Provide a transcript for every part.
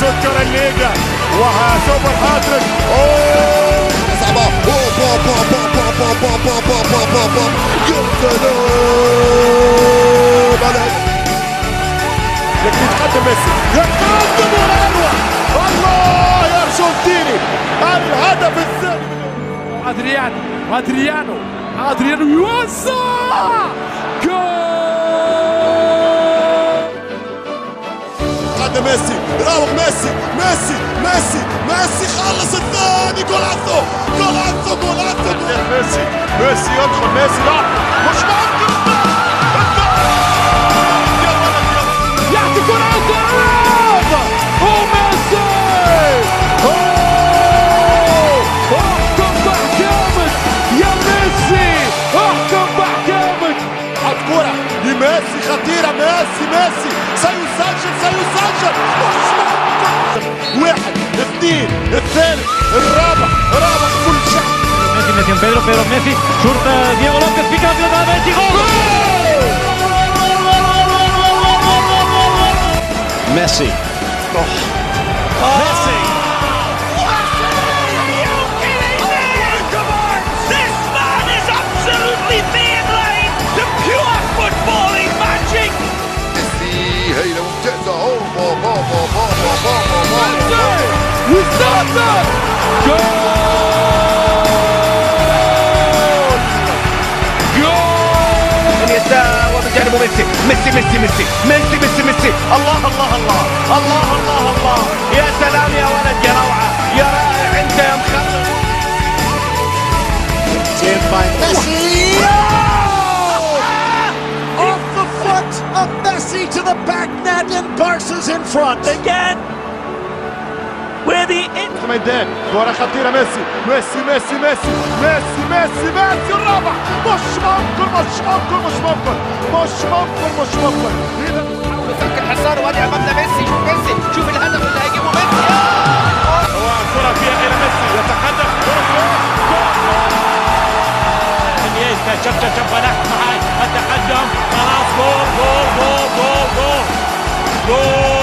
ويشكر الليجا وسوبر هاتريك. صعبة. يا سلام عليك. لكن يتقدم ميسي، يتقدم ولا اروع. الله يا ارجنتيني، الهدف الثاني. ادريانو يوزع جول. قدم ميسي، راوغ ميسي خلص الثاني. جولاتو ميسي يدخل. ميسي لا مش ممكن. يعطي كرة الضرب وميسي. احكم بحكامك يا ميسي، احكم بحكامك. حط كرة لميسي خطيرة. ميسي سيسجل. مش ممكن. واحد اثنين الثالث الرابع كل شيء. Messi en Pedro Messi, surta Diego López, pica la pelota de Messi, gol. Messi. Messi. This man is absolutely mainline to pure footballing magic. ميسي هيلة ممتازة. وسادة ومن جانبه ميسي. الله. يا سلام يا ولد، يا روعة، يا رائع انت يا مخلص. Messi! Off the foot of Messi to the back net, and Barca's in front Again, where the ميدان كرة خطيرة. ميسي الرابع. مش ممكن. حاول يفك الحصار وادي امامنا ميسي. شوف الهدف اللي هيجيبه ميسي. الكرة فيها إلى ميسي، يتقدم. انيستا شاف لحظة معاي التقدم. خلاص جول.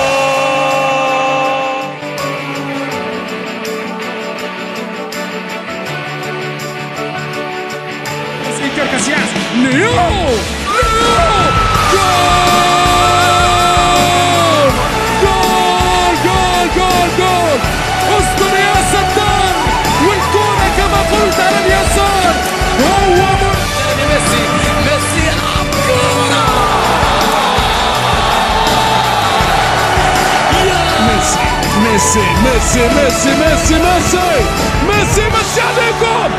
Iker Casillas. Leo! جول. اسطر يا ستار، والكرة كما قلت على اليسار. هو ميسي يلعب كرة. ميسي عليكم.